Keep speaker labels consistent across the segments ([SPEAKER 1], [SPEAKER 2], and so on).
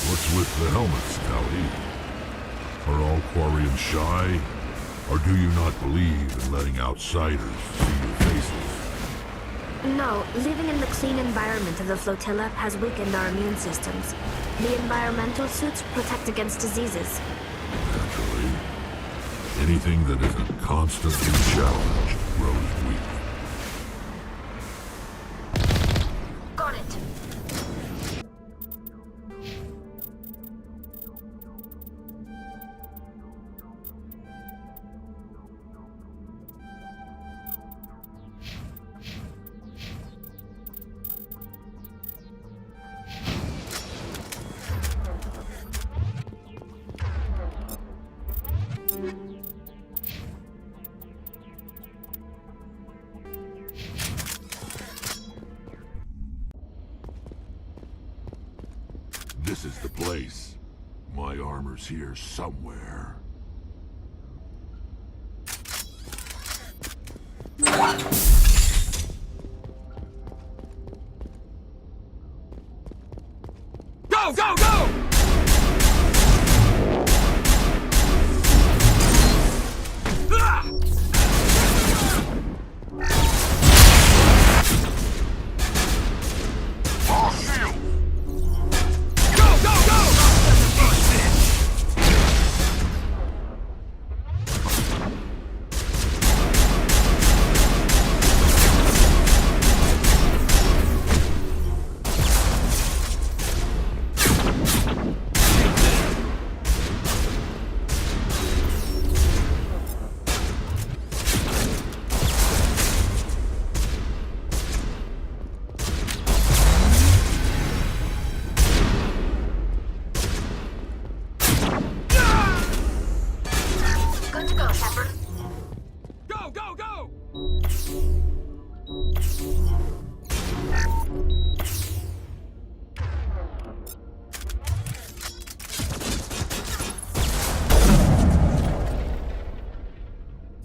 [SPEAKER 1] What's with the helmets, Tally? Are all Quarians shy? Or do you not believe in letting outsiders see your faces?
[SPEAKER 2] No, living in the clean environment of the flotilla has weakened our immune systems. The environmental suits protect against diseases.
[SPEAKER 1] Naturally. Anything that isn't constantly challenged grows weak.
[SPEAKER 2] Got it.
[SPEAKER 1] This is the place. My armor's here somewhere.
[SPEAKER 3] Go, go, go!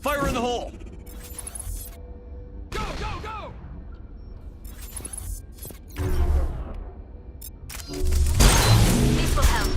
[SPEAKER 3] Fire in the hole! Go, go, go!
[SPEAKER 2] This will help.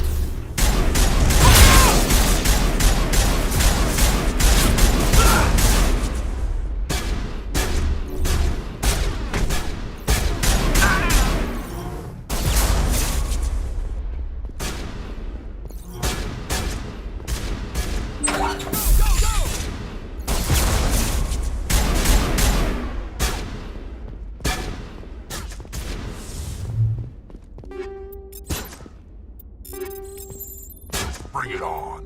[SPEAKER 1] Bring it on.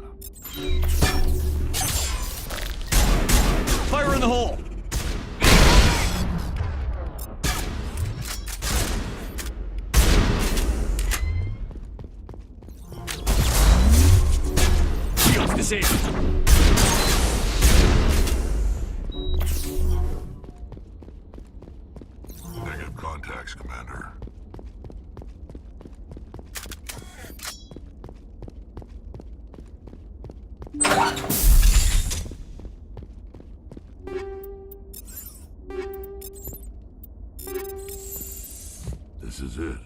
[SPEAKER 3] Fire in the hole! Shields disabled.
[SPEAKER 1] Negative contacts, Commander.
[SPEAKER 2] What?
[SPEAKER 1] This is it.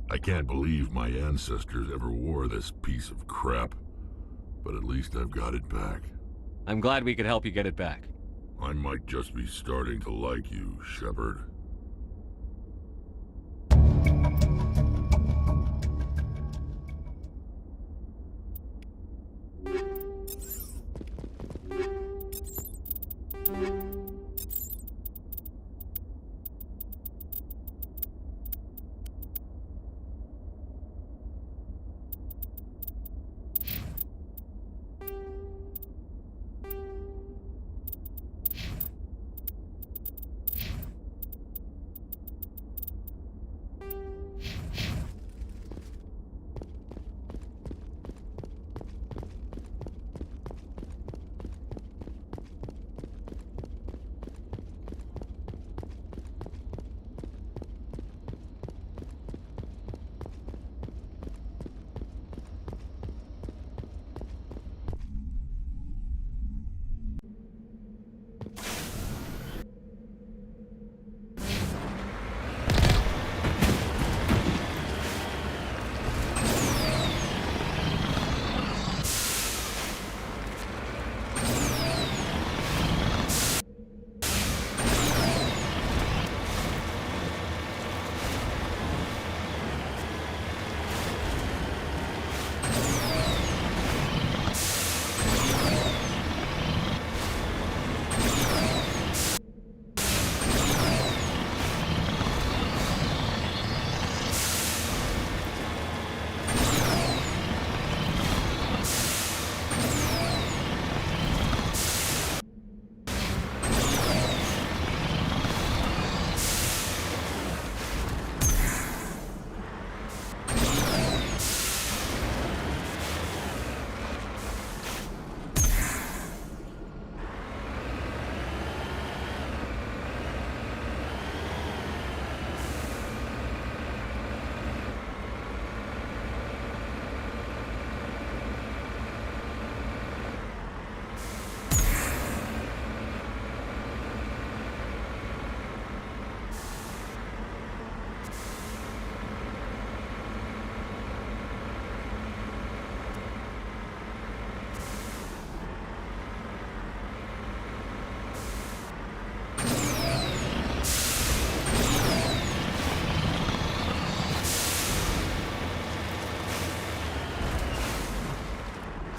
[SPEAKER 1] I can't believe my ancestors ever wore this piece of crap, but at least I've got it back.
[SPEAKER 3] I'm glad we could help you get it back.
[SPEAKER 1] I might just be starting to like you, Shepard.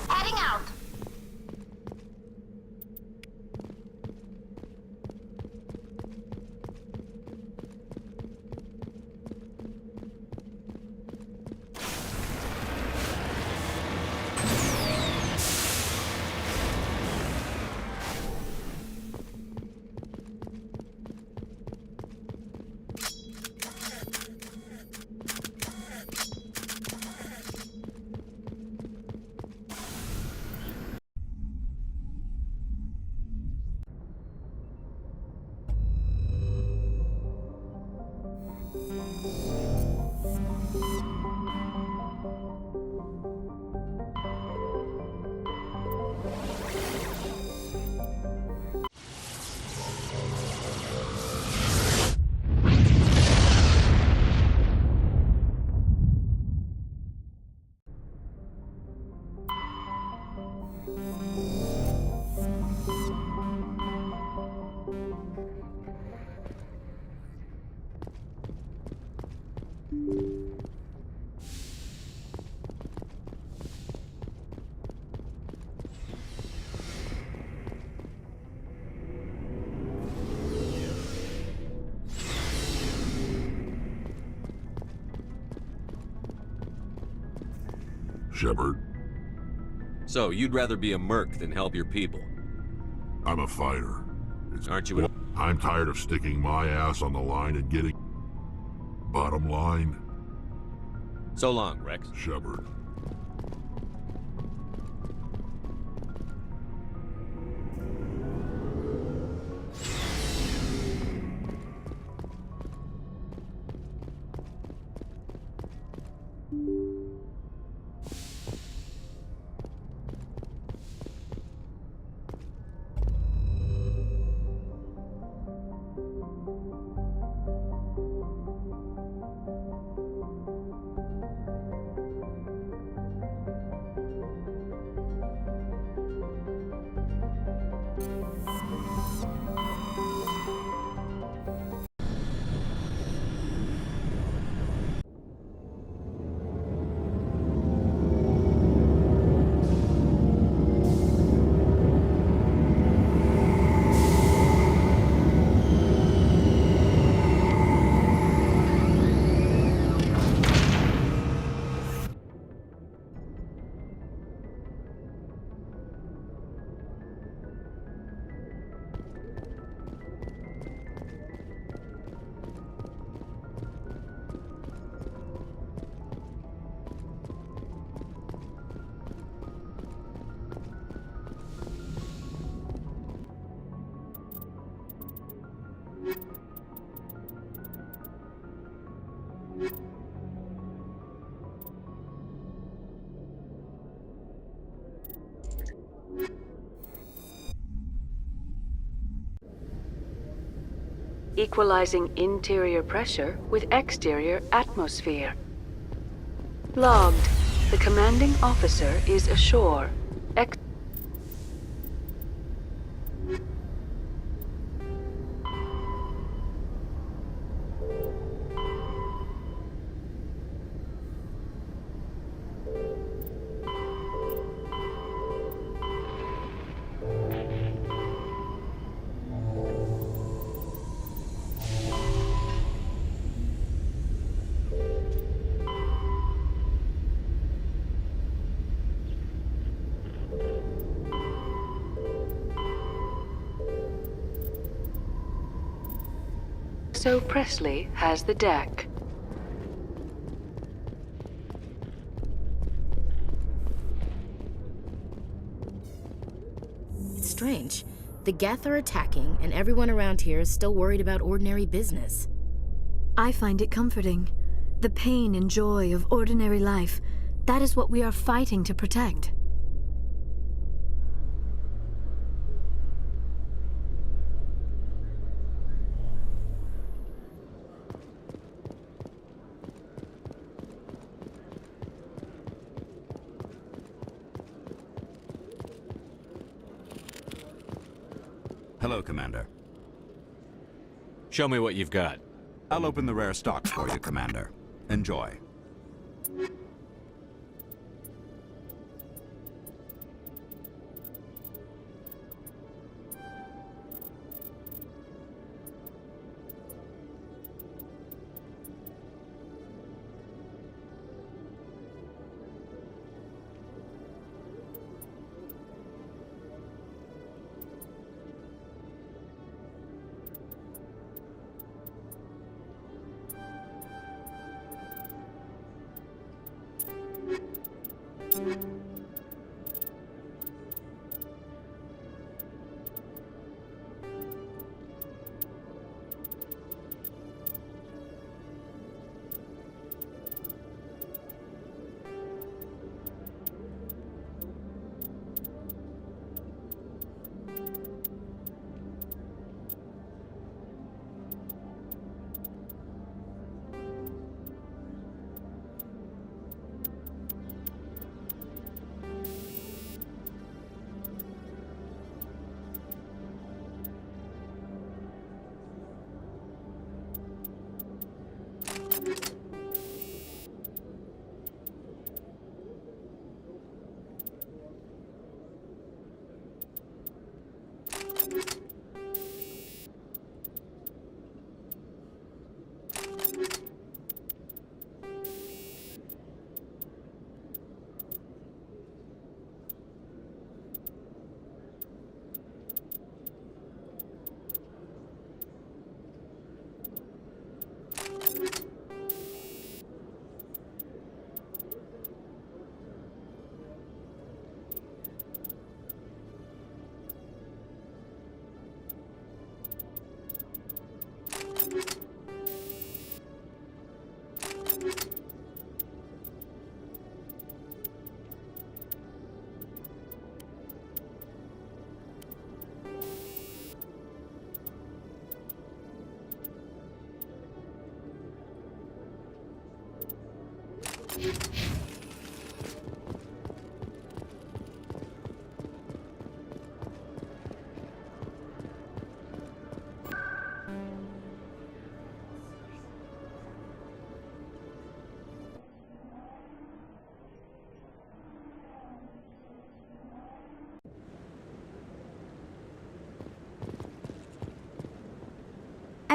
[SPEAKER 2] Heading out.
[SPEAKER 1] Shepard,
[SPEAKER 3] So, you'd rather be a merc than help your people?
[SPEAKER 1] I'm a fighter.
[SPEAKER 3] Aren't you?
[SPEAKER 1] I'm tired of sticking my ass on the line and getting... Bottom line,
[SPEAKER 3] So long, Rex.
[SPEAKER 1] Shepard.
[SPEAKER 4] Equalizing interior pressure with exterior atmosphere. Logged. The commanding officer is ashore. So Presley has the deck.
[SPEAKER 5] It's strange. The Geth are attacking, and everyone around here is still worried about ordinary business.
[SPEAKER 6] I find it comforting. The pain and joy of ordinary life, that is what we are fighting to protect.
[SPEAKER 7] Hello, Commander.
[SPEAKER 3] Show me what you've got.
[SPEAKER 7] I'll open the rare stocks for you, Commander. Enjoy.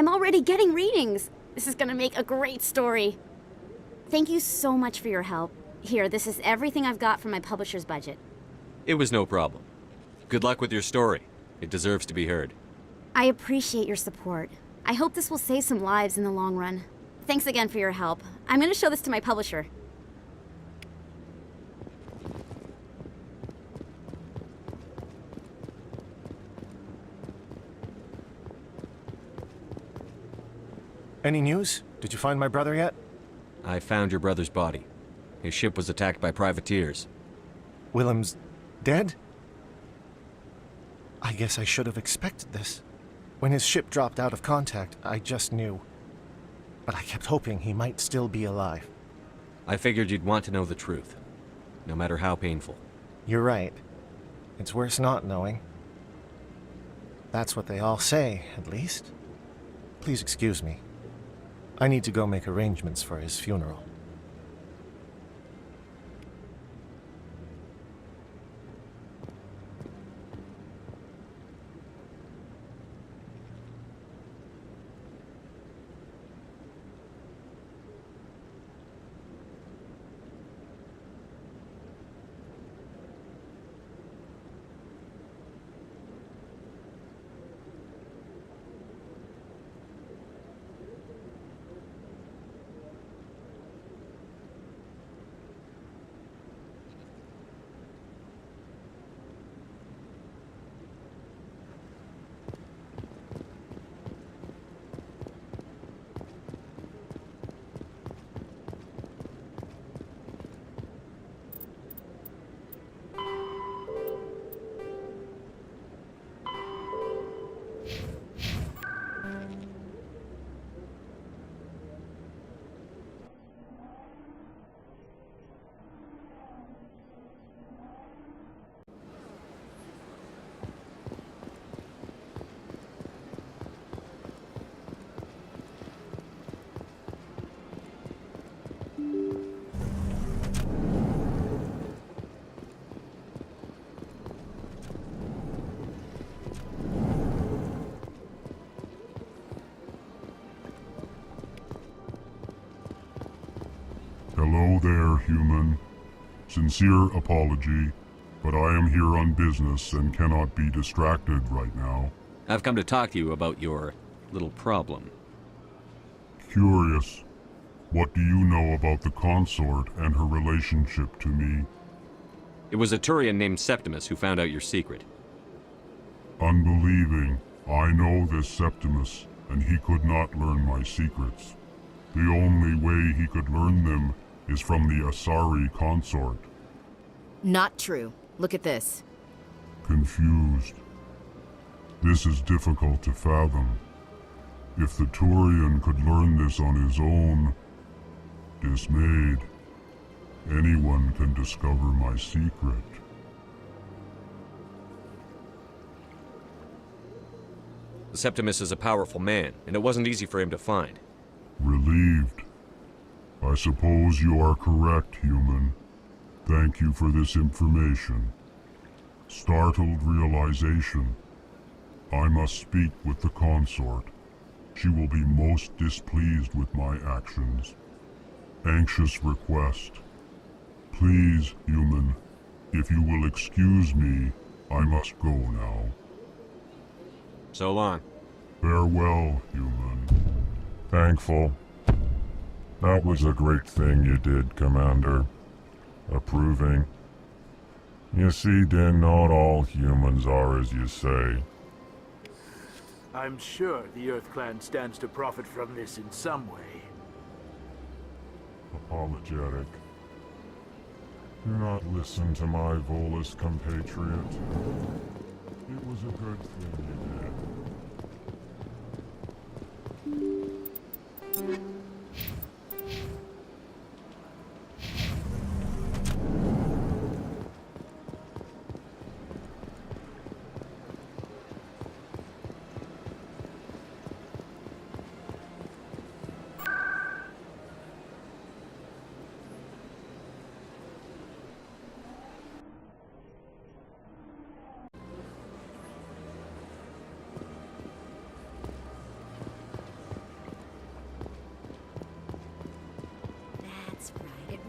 [SPEAKER 8] I'm already getting readings. This is gonna make a great story. Thank you so much for your help. Here, this is everything I've got from my publisher's budget.
[SPEAKER 3] It was no problem. Good luck with your story. It deserves to be heard.
[SPEAKER 8] I appreciate your support. I hope this will save some lives in the long run. Thanks again for your help. I'm gonna show this to my publisher.
[SPEAKER 9] Any news? Did you find my brother yet?
[SPEAKER 3] I found your brother's body. His ship was attacked by privateers.
[SPEAKER 9] Willem's dead? I guess I should have expected this. When his ship dropped out of contact, I just knew. But I kept hoping he might still be alive.
[SPEAKER 3] I figured you'd want to know the truth, no matter how painful.
[SPEAKER 9] You're right. It's worse not knowing. That's what they all say, at least. Please excuse me. I need to go make arrangements for his funeral.
[SPEAKER 1] Hello there, human. Sincere apology, but I am here on business and cannot be distracted right now.
[SPEAKER 3] I've come to talk to you about your little problem.
[SPEAKER 1] Curious. What do you know about the consort and her relationship to me?
[SPEAKER 3] It was a Turian named Septimus who found out your secret.
[SPEAKER 1] Unbelieving. I know this Septimus, and he could not learn my secrets. The only way he could learn them is from the Asari consort.
[SPEAKER 5] Not true. Look at this.
[SPEAKER 1] Confused. This is difficult to fathom. If the Turian could learn this on his own, dismayed, anyone can discover my secret.
[SPEAKER 3] Septimus is a powerful man, and it wasn't easy for him to find.
[SPEAKER 1] Relieved. I suppose you are correct, human. Thank you for this information. Startled realization. I must speak with the consort. She will be most displeased with my actions. Anxious request. Please, human, if you will excuse me, I must go now.
[SPEAKER 3] So long.
[SPEAKER 1] Farewell, human. Thankful. That was a great thing you did, Commander. Approving. You see, Din, not all humans are as you say.
[SPEAKER 10] I'm sure the Earth Clan stands to profit from this in some way.
[SPEAKER 1] Apologetic. Do not listen to my Volus compatriot. It was a good thing you did.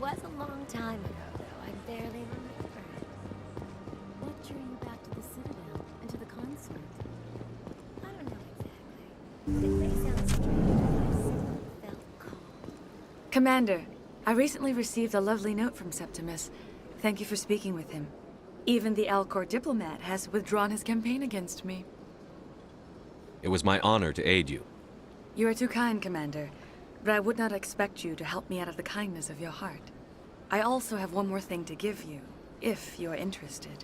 [SPEAKER 11] was a long time ago, though. I barely remember.
[SPEAKER 8] What drew you back to the Citadel and to the consort?
[SPEAKER 11] I don't know exactly. But it may sound strange, but I simply felt called.
[SPEAKER 12] Commander, I recently received a lovely note from Septimus. Thank you for speaking with him. Even the Alcor diplomat has withdrawn his campaign against me.
[SPEAKER 3] It was my honor to aid you.
[SPEAKER 12] You are too kind, Commander, but I would not expect you to help me out of the kindness of your heart. I also have one more thing to give you, if you are interested.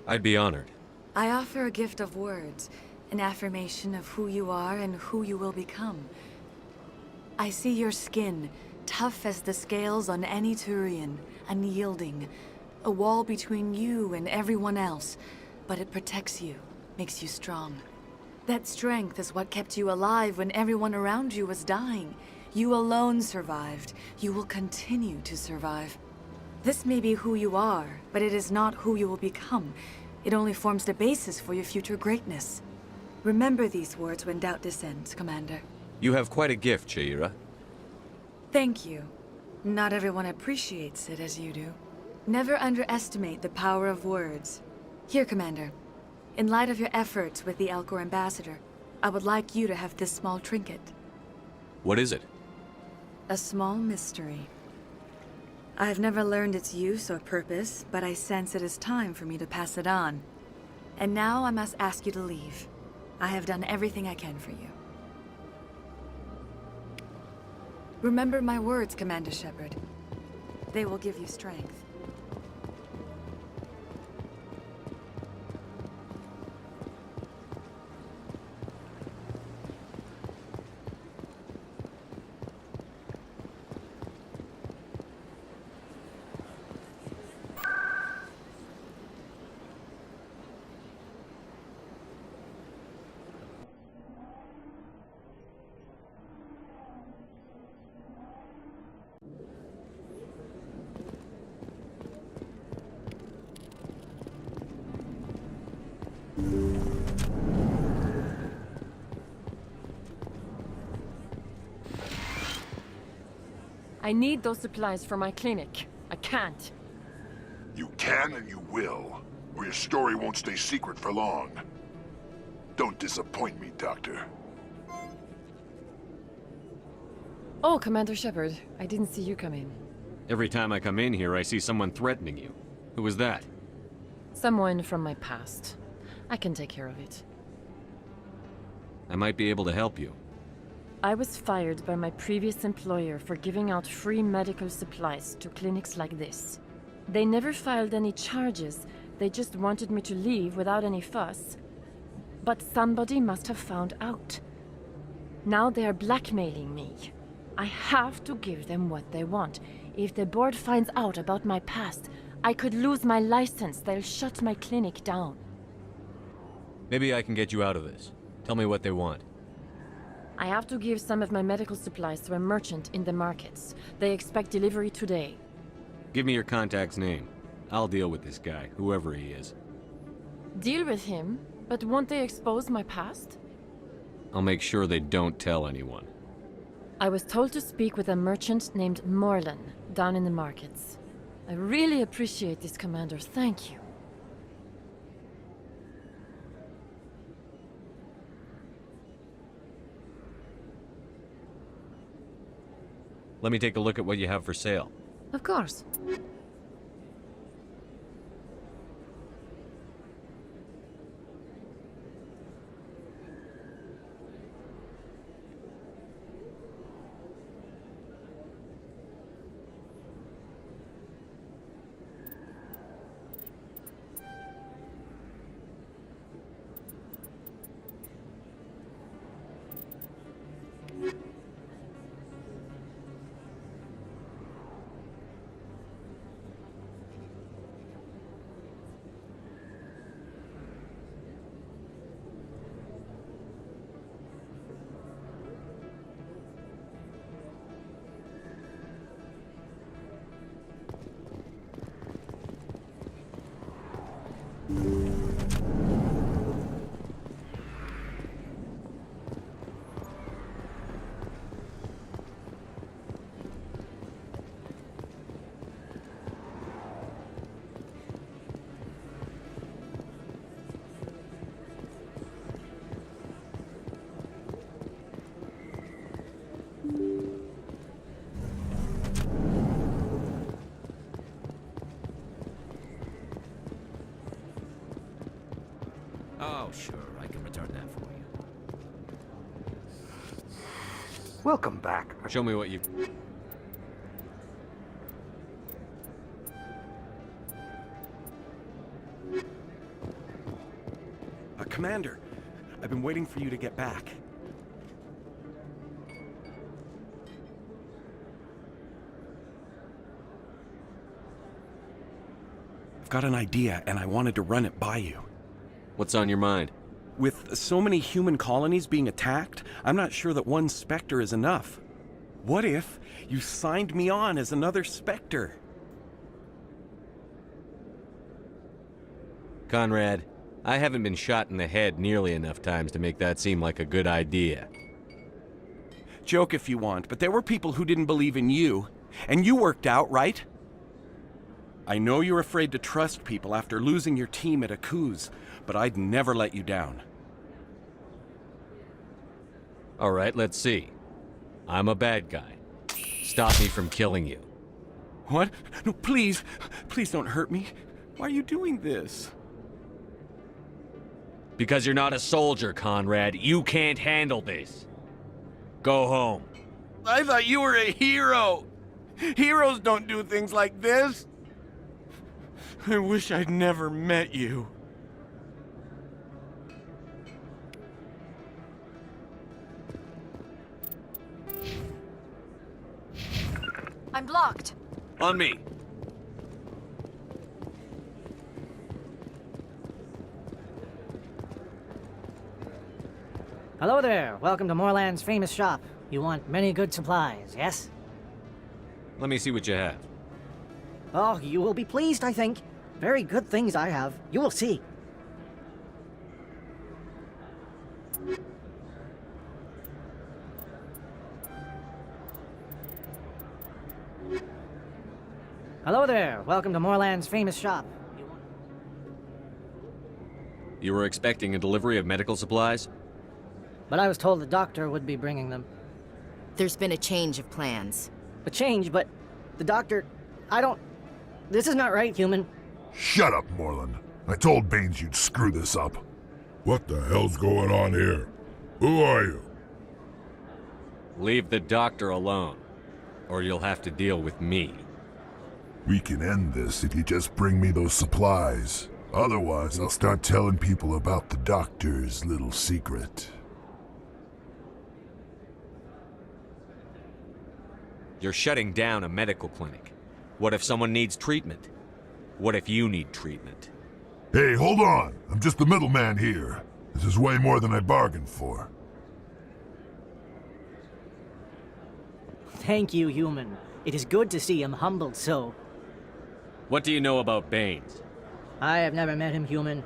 [SPEAKER 3] I'd be honored.
[SPEAKER 12] I offer a gift of words, an affirmation of who you are and who you will become. I see your skin, tough as the scales on any Turian, unyielding, a wall between you and everyone else, but it protects you, makes you strong. That strength is what kept you alive when everyone around you was dying. You alone survived. You will continue to survive. This may be who you are, but it is not who you will become. It only forms the basis for your future greatness. Remember these words when doubt descends, Commander.
[SPEAKER 3] You have quite a gift, Shaira.
[SPEAKER 12] Thank you. Not everyone appreciates it as you do. Never underestimate the power of words. Here, Commander. In light of your efforts with the Alcor ambassador, I would like you to have this small trinket.
[SPEAKER 3] What is it?
[SPEAKER 12] A small mystery. I have never learned its use or purpose, but I sense it is time for me to pass it on. And now I must ask you to leave. I have done everything I can for you. Remember my words, Commander Shepard. They will give you strength.
[SPEAKER 13] I need those supplies for my clinic. I can't.
[SPEAKER 14] You can and you will, or your story won't stay secret for long. Don't disappoint me, Doctor.
[SPEAKER 13] Oh, Commander Shepard, I didn't see you come in.
[SPEAKER 3] Every time I come in here, I see someone threatening you. Who was that?
[SPEAKER 13] Someone from my past. I can take care of it.
[SPEAKER 3] I might be able to help you.
[SPEAKER 13] I was fired by my previous employer for giving out free medical supplies to clinics like this. They never filed any charges, they just wanted me to leave without any fuss. But somebody must have found out. Now they are blackmailing me. I have to give them what they want. If the board finds out about my past, I could lose my license. They'll shut my clinic down.
[SPEAKER 3] Maybe I can get you out of this. Tell me what they want.
[SPEAKER 13] I have to give some of my medical supplies to a merchant in the markets. They expect delivery today.
[SPEAKER 3] Give me your contact's name. I'll deal with this guy, whoever he is.
[SPEAKER 13] Deal with him? But won't they expose my past?
[SPEAKER 3] I'll make sure they don't tell anyone.
[SPEAKER 13] I was told to speak with a merchant named Morlan, down in the markets. I really appreciate this, Commander. Thank you.
[SPEAKER 3] Let me take a look at what you have for sale.
[SPEAKER 13] Of course.
[SPEAKER 15] Oh, sure, I can return that for you.
[SPEAKER 10] Welcome back.
[SPEAKER 3] Show me what you...
[SPEAKER 16] Commander, I've been waiting for you to get back. I've got an idea, and I wanted to run it by you.
[SPEAKER 3] What's on your mind?
[SPEAKER 16] With so many human colonies being attacked, I'm not sure that one Spectre is enough. What if you signed me on as another Spectre?
[SPEAKER 3] Conrad, I haven't been shot in the head nearly enough times to make that seem like a good idea.
[SPEAKER 16] Joke if you want, but there were people who didn't believe in you, and you worked out, right? I know you're afraid to trust people after losing your team at Akuz, but I'd never let you down.
[SPEAKER 3] All right, let's see. I'm a bad guy. Stop me from killing you.
[SPEAKER 16] What? No, please. Please don't hurt me. Why are you doing this?
[SPEAKER 3] Because you're not a soldier, Conrad. You can't handle this. Go home.
[SPEAKER 16] I thought you were a hero. Heroes don't do things like this. I wish I'd never met you.
[SPEAKER 12] I'm blocked.
[SPEAKER 3] On me.
[SPEAKER 17] Hello there. Welcome to Moorland's famous shop. You want many good supplies, yes?
[SPEAKER 3] Let me see what you have.
[SPEAKER 17] Oh, you will be pleased, I think. Very good things I have. You will see. Hello there. Welcome to Moorland's famous shop.
[SPEAKER 3] You were expecting a delivery of medical supplies?
[SPEAKER 17] But I was told the doctor would be bringing them.
[SPEAKER 5] There's been a change of plans.
[SPEAKER 17] A change, but the doctor... I don't... This is not right, human.
[SPEAKER 14] Shut up, Moreland. I told Baines you'd screw this up.
[SPEAKER 1] What the hell's going on here? Who are you?
[SPEAKER 3] Leave the doctor alone, or you'll have to deal with me.
[SPEAKER 14] We can end this if you just bring me those supplies. Otherwise, I'll start telling people about the doctor's little secret.
[SPEAKER 3] You're shutting down a medical clinic. What if someone needs treatment? What if you need treatment?
[SPEAKER 14] Hey, hold on! I'm just the middleman here. This is way more than I bargained for.
[SPEAKER 17] Thank you, human. It is good to see him humbled so.
[SPEAKER 3] What do you know about Baines?
[SPEAKER 17] I have never met him, human.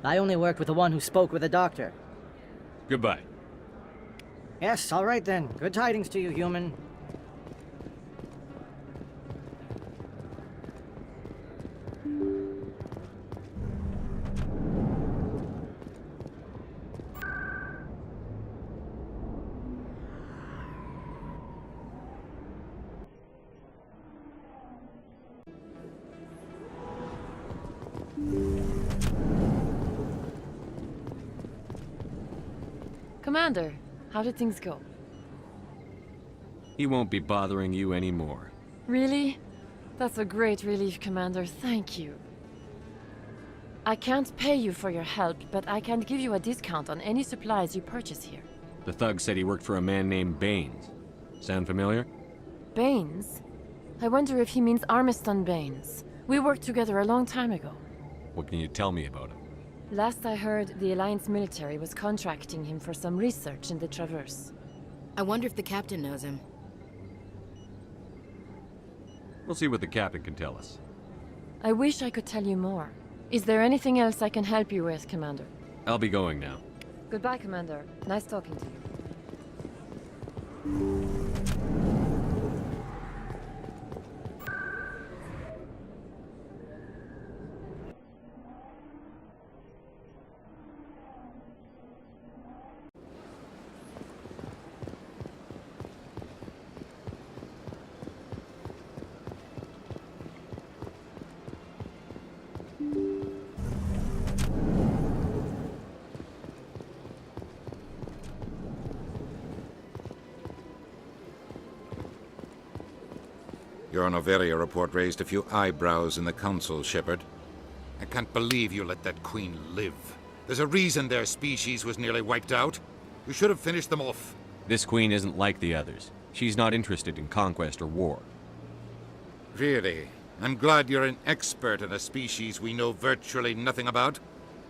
[SPEAKER 17] I only worked with the one who spoke with the doctor.
[SPEAKER 3] Goodbye.
[SPEAKER 17] Yes, all right then. Good tidings to you, human.
[SPEAKER 13] Commander, how did things go?
[SPEAKER 3] He won't be bothering you anymore.
[SPEAKER 13] Really? That's a great relief, Commander. Thank you. I can't pay you for your help, but I can give you a discount on any supplies you purchase here.
[SPEAKER 3] The thug said he worked for a man named Baines. Sound familiar?
[SPEAKER 13] Baines? I wonder if he means Armiston Baines. We worked together a long time ago.
[SPEAKER 3] What can you tell me about him?
[SPEAKER 13] Last I heard, the Alliance military was contracting him for some research in the Traverse.
[SPEAKER 5] I wonder if the captain knows him.
[SPEAKER 3] We'll see what the captain can tell us.
[SPEAKER 13] I wish I could tell you more. Is there anything else I can help you with, Commander?
[SPEAKER 3] I'll be going now.
[SPEAKER 13] Goodbye, Commander. Nice talking to you.
[SPEAKER 18] Your Noveria report raised a few eyebrows in the Council, Shepard. I can't believe you let that queen live. There's a reason their species was nearly wiped out. You should have finished them off.
[SPEAKER 3] This queen isn't like the others. She's not interested in conquest or war.
[SPEAKER 18] Really? I'm glad you're an expert in a species we know virtually nothing about.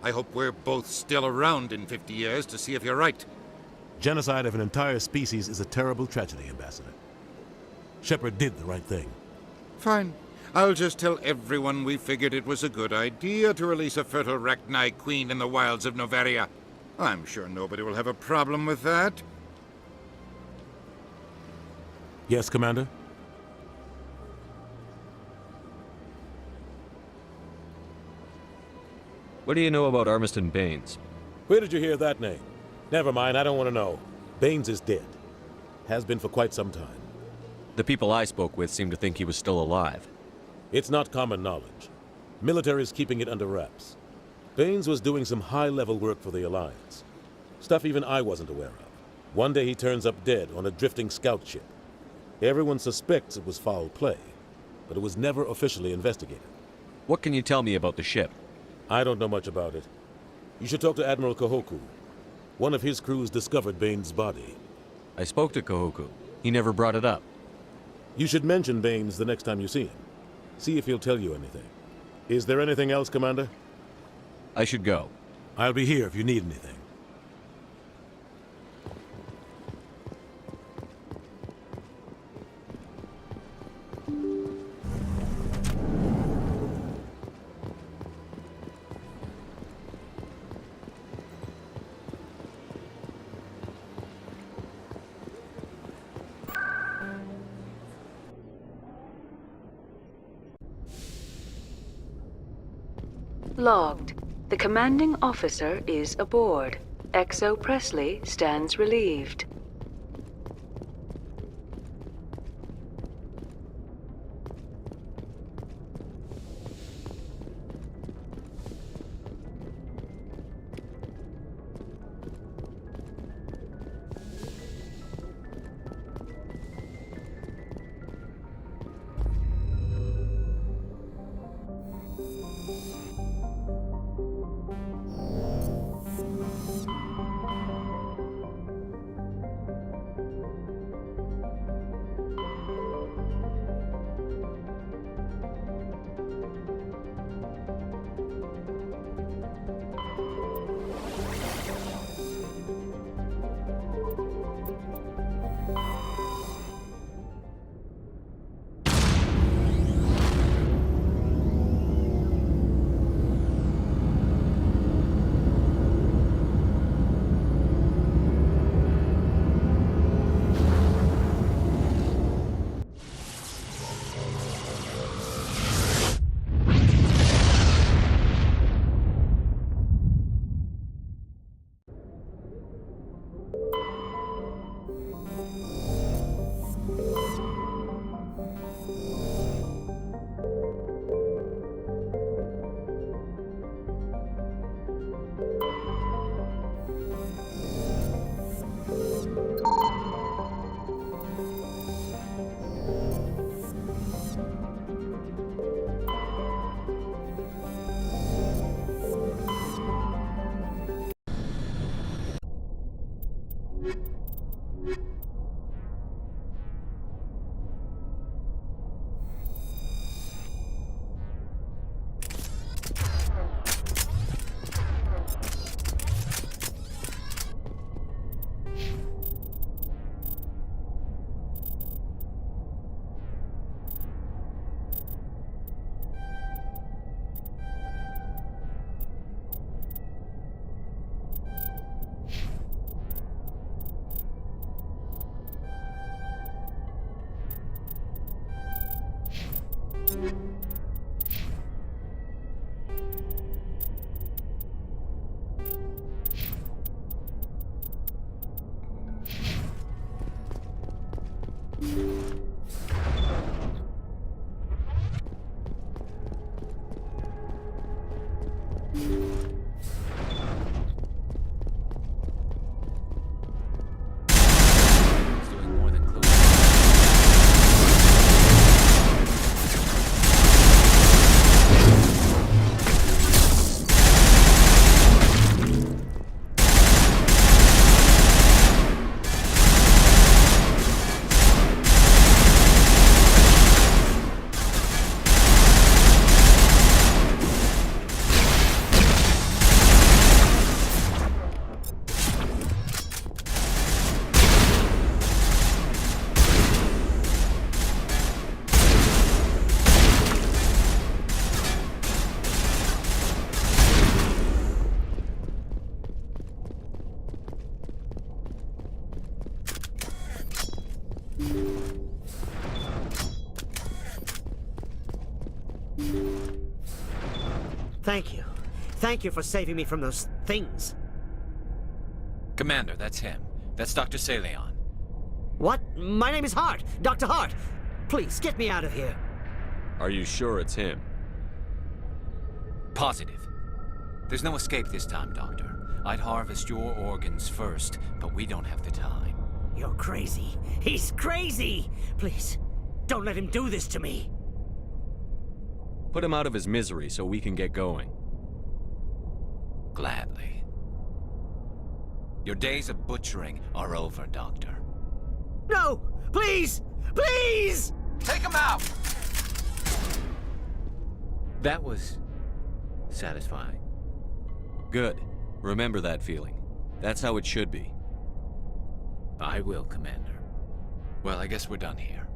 [SPEAKER 18] I hope we're both still around in 50 years to see if you're right.
[SPEAKER 19] Genocide of an entire species is a terrible tragedy, Ambassador. Shepard did the right thing.
[SPEAKER 18] Fine. I'll just tell everyone we figured it was a good idea to release a fertile Rachni queen in the wilds of Noveria. I'm sure nobody will have a problem with that.
[SPEAKER 19] Yes, Commander?
[SPEAKER 3] What do you know about Armiston Baines?
[SPEAKER 19] Where did you hear that name? Never mind, I don't want to know. Baines is dead. Has been for quite some time.
[SPEAKER 3] The people I spoke with seem to think he was still alive.
[SPEAKER 19] It's not common knowledge. Military is keeping it under wraps. Baines was doing some high-level work for the Alliance. Stuff even I wasn't aware of. One day he turns up dead on a drifting scout ship. Everyone suspects it was foul play, but it was never officially investigated.
[SPEAKER 3] What can you tell me about the ship?
[SPEAKER 19] I don't know much about it. You should talk to Admiral Kahoku. One of his crews discovered Baines' body.
[SPEAKER 3] I spoke to Kahoku. He never brought it up.
[SPEAKER 19] You should mention Baines the next time you see him. See if he'll tell you anything. Is there anything else, Commander?
[SPEAKER 3] I should go.
[SPEAKER 19] I'll be here if you need anything.
[SPEAKER 4] Logged. The commanding officer is aboard. XO Presley stands relieved.
[SPEAKER 20] Thank you. Thank you for saving me from those things.
[SPEAKER 15] Commander, that's him. That's Dr. Saleon.
[SPEAKER 20] What? My name is Hart. Dr. Hart. Please, get me out of here.
[SPEAKER 3] Are you sure it's him?
[SPEAKER 15] Positive. There's no escape this time, Doctor. I'd harvest your organs first, but we don't have the time.
[SPEAKER 20] You're crazy. He's crazy! Please, don't let him do this to me.
[SPEAKER 3] Put him out of his misery so we can get going.
[SPEAKER 15] Gladly. Your days of butchering are over, Doctor.
[SPEAKER 20] No! Please! Please!
[SPEAKER 15] Take him out! That was satisfying.
[SPEAKER 3] Good. Remember that feeling. That's how it should be.
[SPEAKER 15] I will, Commander. Well, I guess we're done here.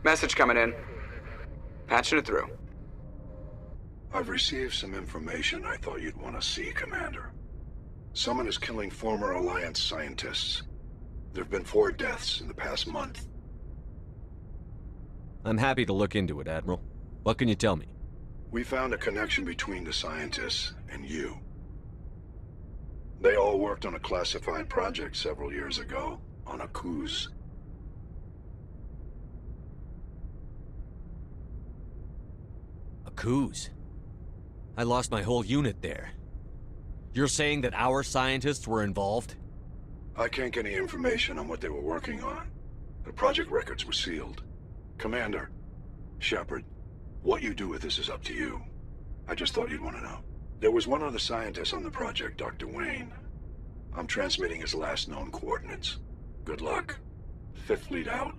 [SPEAKER 21] Message coming in. Patching it through.
[SPEAKER 22] I've received some information I thought you'd want to see, Commander. Someone is killing former Alliance scientists. There have been 4 deaths in the past month.
[SPEAKER 3] I'm happy to look into it, Admiral. What can you tell me?
[SPEAKER 22] We found a connection between the scientists and you. They all worked on a classified project several years ago, on a cruise.
[SPEAKER 3] A cruise? I lost my whole unit there. You're saying that our scientists were involved?
[SPEAKER 22] I can't get any information on what they were working on. The project records were sealed. Commander, Shepard, what you do with this is up to you. I just thought you'd want to know. There was one other scientist on the project, Dr. Wayne. I'm transmitting his last known coordinates. Good luck. Fifth Fleet out.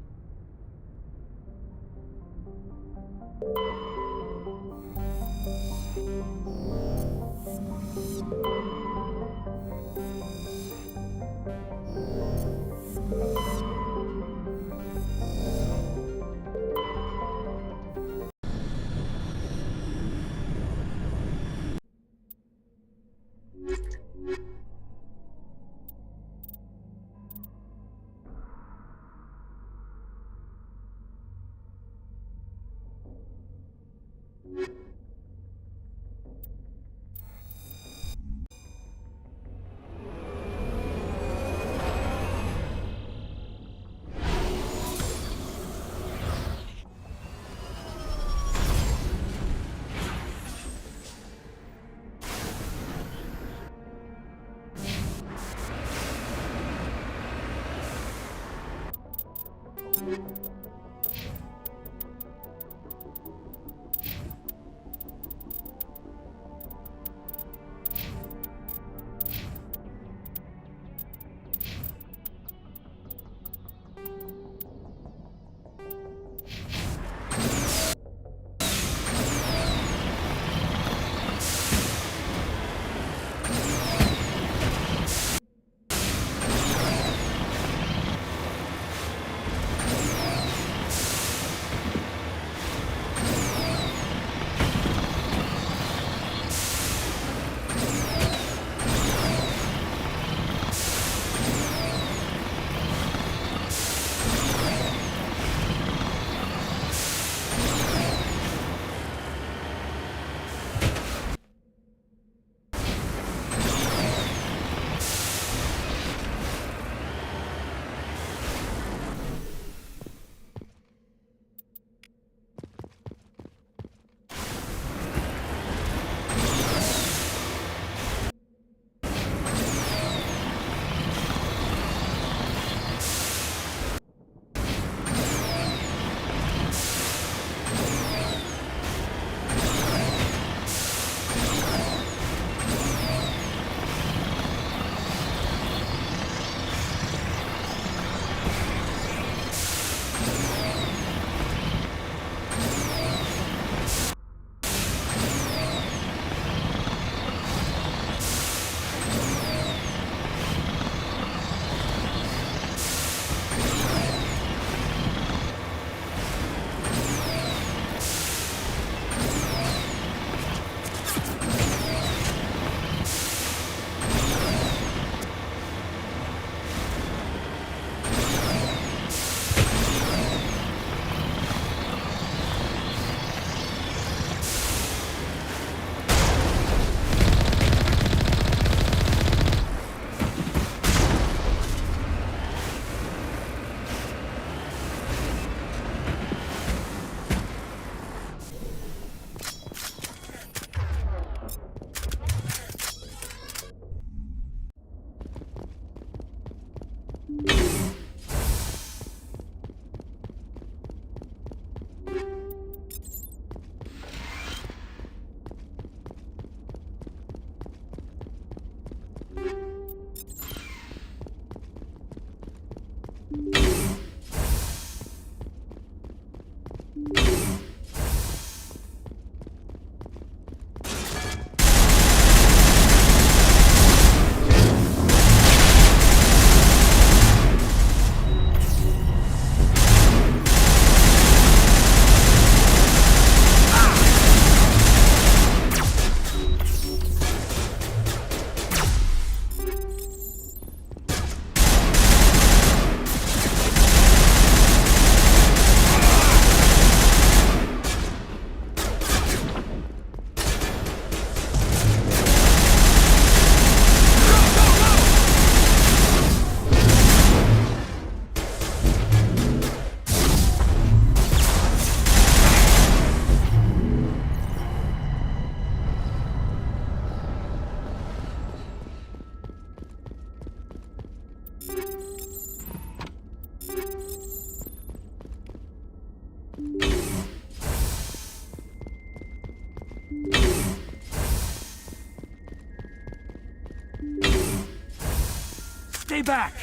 [SPEAKER 2] Stay back!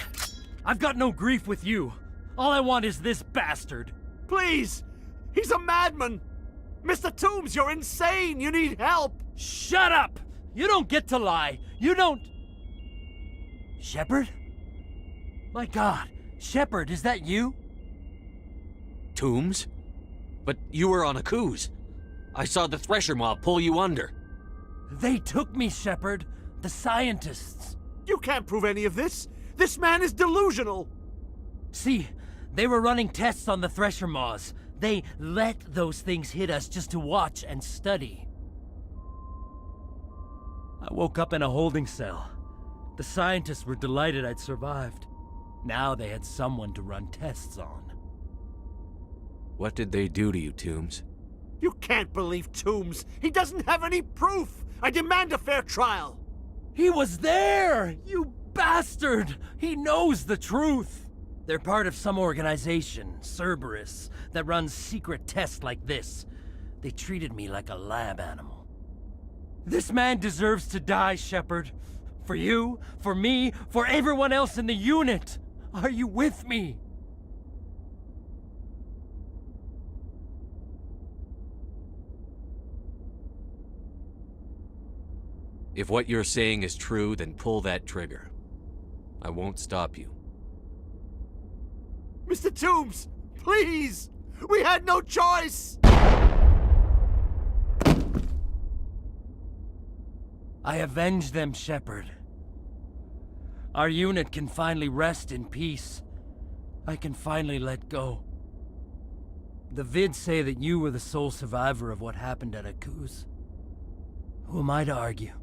[SPEAKER 2] I've got no grief with you. All I want is this bastard.
[SPEAKER 10] Please! He's a madman! Mr. Toombs, you're insane! You need help!
[SPEAKER 2] Shut up! You don't get to lie. You don't... Shepard? My God, Shepard, is that you?
[SPEAKER 3] Toombs? But you were on a Akuz. I saw the Thresher mob pull you under.
[SPEAKER 2] They took me, Shepard. The scientists.
[SPEAKER 10] You can't prove any of this! This man is delusional!
[SPEAKER 2] See, they were running tests on the Thresher moths. They let those things hit us just to watch and study. I woke up in a holding cell. The scientists were delighted I'd survived. Now they had someone to run tests on.
[SPEAKER 3] What did they do to you, Toombs?
[SPEAKER 10] You can't believe Toombs! He doesn't have any proof! I demand a fair trial!
[SPEAKER 2] He was there! You bastard! He knows the truth! They're part of some organization, Cerberus, that runs secret tests like this. They treated me like a lab animal. This man deserves to die, Shepard. For you, for me, for everyone else in the unit! Are you with me?
[SPEAKER 3] If what you're saying is true, then pull that trigger. I won't stop you.
[SPEAKER 10] Mr. Toombs, please! We had no choice!
[SPEAKER 2] I avenged them, Shepard. Our unit can finally rest in peace. I can finally let go. The vids say that you were the sole survivor of what happened at Akuz. Who am I to argue?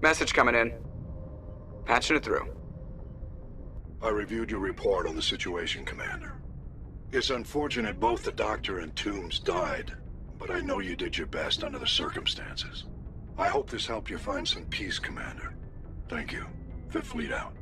[SPEAKER 21] Message coming in. Patching it through.
[SPEAKER 22] I reviewed your report on the situation, Commander. It's unfortunate both the Doctor and Toombs died, but I know you did your best under the circumstances. I hope this helped you find some peace, Commander. Thank you. Fifth Fleet out.